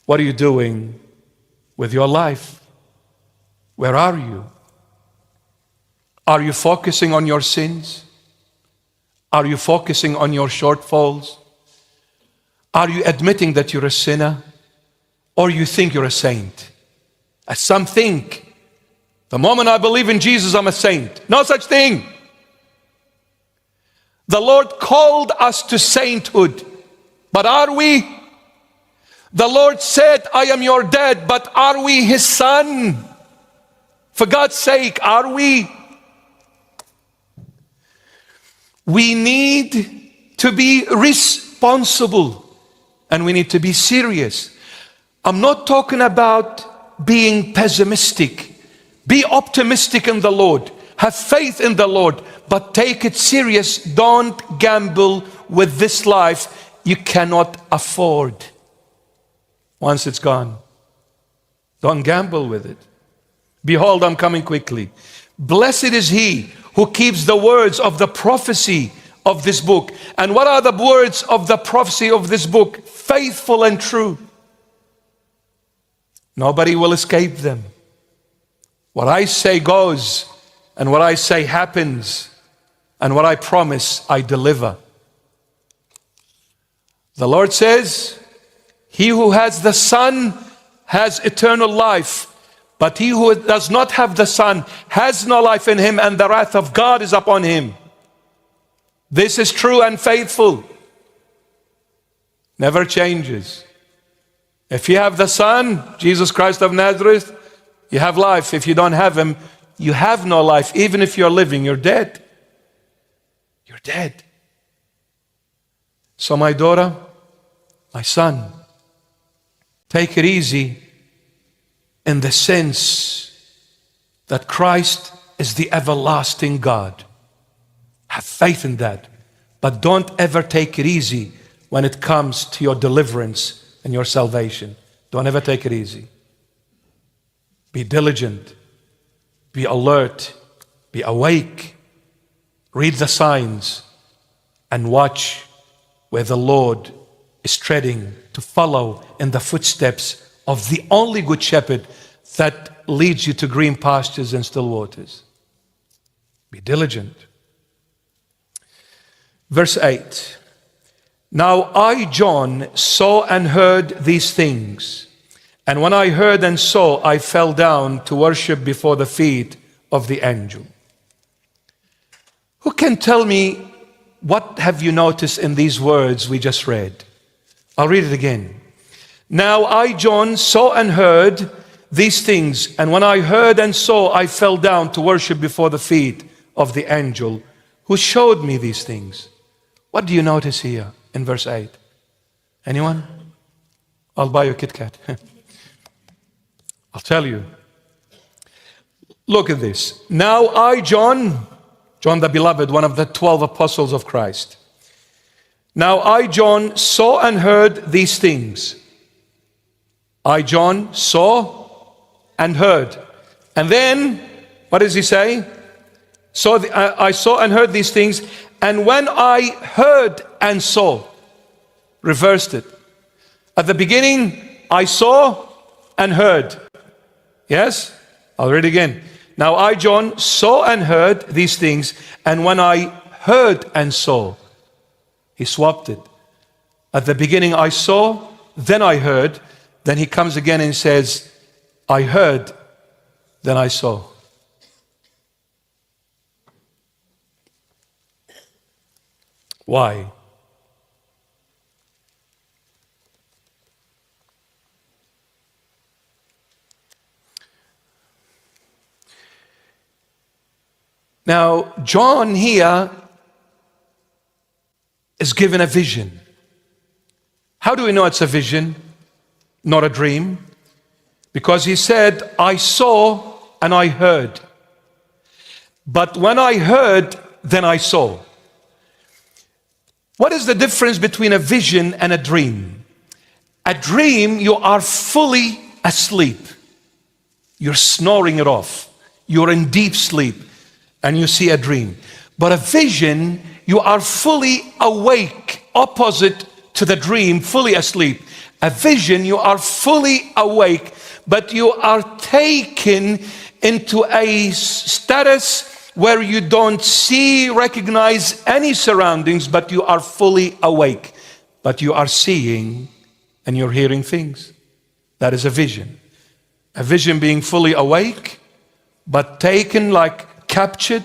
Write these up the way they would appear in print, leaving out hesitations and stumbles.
What are you doing with your life? Where are you? Are you focusing on your sins? Are you focusing on your shortfalls? Are you admitting that you're a sinner? Or you think you're a saint? As some think, the moment I believe in Jesus, I'm a saint. No such thing. The Lord called us to sainthood, but are we? The Lord said, I am your dad, but are we his son? For God's sake, are we? We need to be responsible and we need to be serious. I'm not talking about being pessimistic. Be optimistic in the Lord. Have faith in the Lord, but take it serious. Don't gamble with this life you cannot afford. Once it's gone, don't gamble with it. Behold, I'm coming quickly. Blessed is he who keeps the words of the prophecy of this book. And what are the words of the prophecy of this book? Faithful and true. Nobody will escape them. What I say goes, and what I say happens, and what I promise, I deliver. The Lord says, he who has the Son has eternal life, but he who does not have the Son has no life in him, and the wrath of God is upon him. This is true and faithful. Never changes. If you have the Son, Jesus Christ of Nazareth, you have life. If you don't have him, you have no life. Even if you're living, you're dead. You're dead. So my daughter, my son, take it easy in the sense that Christ is the everlasting God. Have faith in that. But don't ever take it easy when it comes to your deliverance and your salvation. Don't ever take it easy. Be diligent. Be alert. Be awake. Read the signs and watch where the Lord is treading to follow in the footsteps of the only good shepherd that leads you to green pastures and still waters. Be diligent. Verse 8. Now I, John, saw and heard these things. And when I heard and saw, I fell down to worship before the feet of the angel. Who can tell me what have you noticed in these words we just read? I'll read it again. Now I, John, saw and heard these things. And when I heard and saw, I fell down to worship before the feet of the angel who showed me these things. What do you notice here in verse 8? Anyone? I'll buy you a Kit Kat. I'll tell you. Look at this. Now I, John the beloved, one of the 12 apostles of Christ. Now I, John, saw and heard these things. I, John, saw and heard. And then, what does he say? I saw and heard these things. And when I heard and saw, reversed it. At the beginning, I saw and heard. Yes? I'll read again. Now I, John, saw and heard these things, and when I heard and saw, he swapped it. At the beginning I saw, then I heard, then he comes again and says, I heard, then I saw. Why? Now, John here is given a vision. How do we know it's a vision, not a dream? Because he said, I saw and I heard. But when I heard, then I saw. What is the difference between a vision and a dream? A dream, you are fully asleep. You're snoring it off. You're in deep sleep. And you see a dream. But a vision, you are fully awake, opposite to the dream, fully asleep. A vision, you are fully awake, but you are taken into a status where you don't see, recognize any surroundings, but you are fully awake. But you are seeing and you're hearing things. That is a vision. A vision being fully awake, but taken like captured,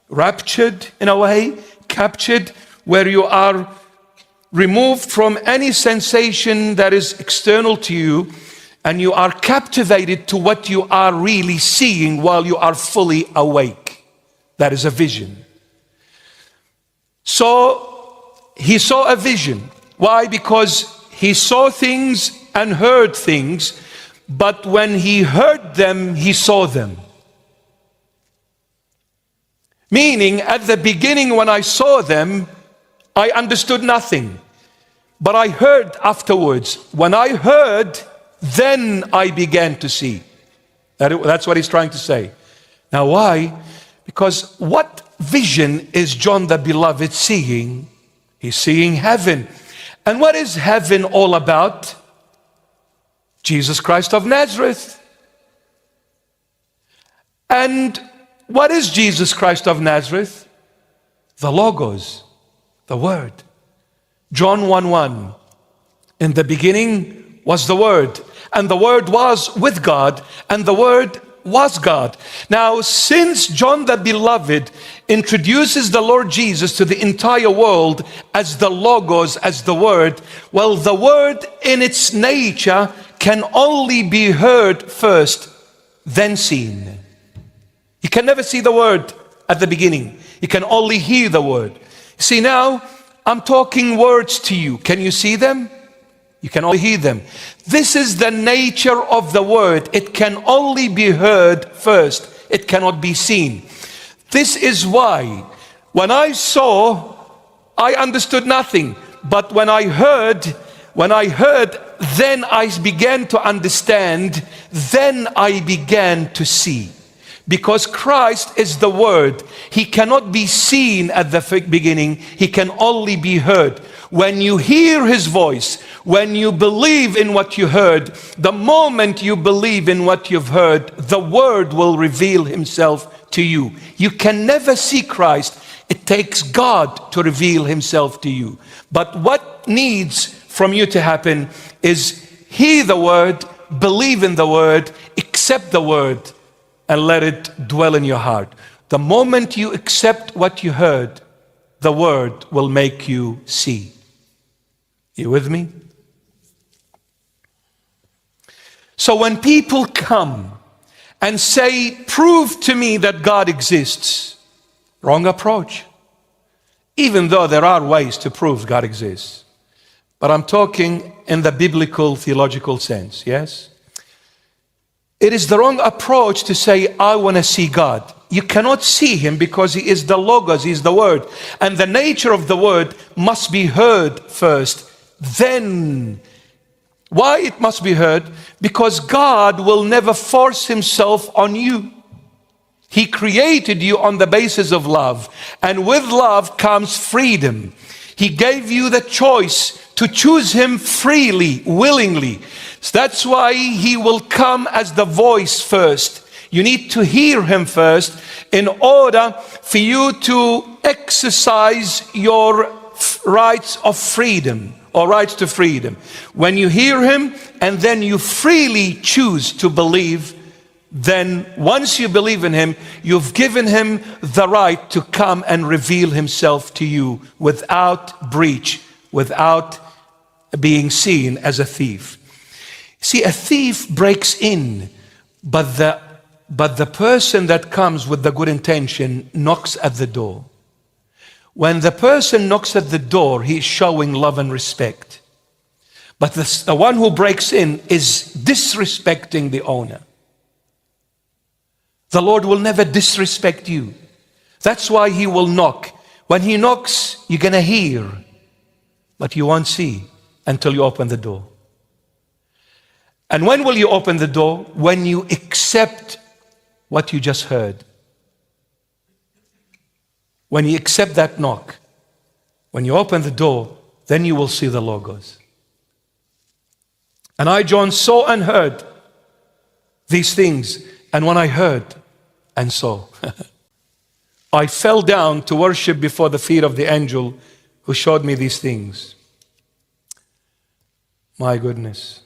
raptured in a way, captured where you are removed from any sensation that is external to you, and you are captivated to what you are really seeing while you are fully awake. That is a vision. So he saw a vision. Why? Because he saw things and heard things, but when he heard them, he saw them. Meaning, at the beginning when I saw them, I understood nothing. But I heard afterwards. When I heard, then I began to see. That's what he's trying to say. Now why? Because what vision is John the Beloved seeing? He's seeing heaven. And what is heaven all about? Jesus Christ of Nazareth. And what is Jesus Christ of Nazareth? The Logos, the Word. John 1:1. In the beginning was the Word, and the Word was with God, and the Word was God. Now, since John the Beloved introduces the Lord Jesus to the entire world as the Logos, as the Word, well, the Word in its nature can only be heard first, then seen. You can never see the Word at the beginning. You can only hear the Word. See, now I'm talking words to you. Can you see them? You can only hear them. This is the nature of the Word. It can only be heard first. It cannot be seen. This is why when I saw, I understood nothing. But when I heard, then I began to understand. Then I began to see. Because Christ is the Word. He cannot be seen at the beginning. He can only be heard. When you hear His voice, when you believe in what you heard, the moment you believe in what you've heard, the Word will reveal Himself to you. You can never see Christ. It takes God to reveal Himself to you. But what needs from you to happen is hear the Word, believe in the Word, accept the Word, and let it dwell in your heart. The moment you accept what you heard, the Word will make you see. You with me? So when people come and say, prove to me that God exists, wrong approach. Even though there are ways to prove God exists. But I'm talking in the biblical theological sense, yes? It is the wrong approach to say, I want to see God. You cannot see Him because He is the Logos, He is the Word. And the nature of the Word must be heard first. Then, why it must be heard? Because God will never force Himself on you. He created you on the basis of love. And with love comes freedom. He gave you the choice to choose Him freely, willingly. So that's why He will come as the voice first. You need to hear Him first in order for you to exercise your rights of freedom or rights to freedom. When you hear Him and then you freely choose to believe, then once you believe in Him, you've given Him the right to come and reveal Himself to you without breach, without being seen as a thief. See, a thief breaks in, but the person that comes with the good intention knocks at the door. When the person knocks at the door, he is showing love and respect. But the one who breaks in is disrespecting the owner. The Lord will never disrespect you. That's why He will knock. When He knocks, you're going to hear, but you won't see until you open the door. And when will you open the door? When you accept what you just heard. When you accept that knock, when you open the door, then you will see the Logos. And I, John, saw and heard these things. And when I heard and saw, I fell down to worship before the feet of the angel who showed me these things. My goodness.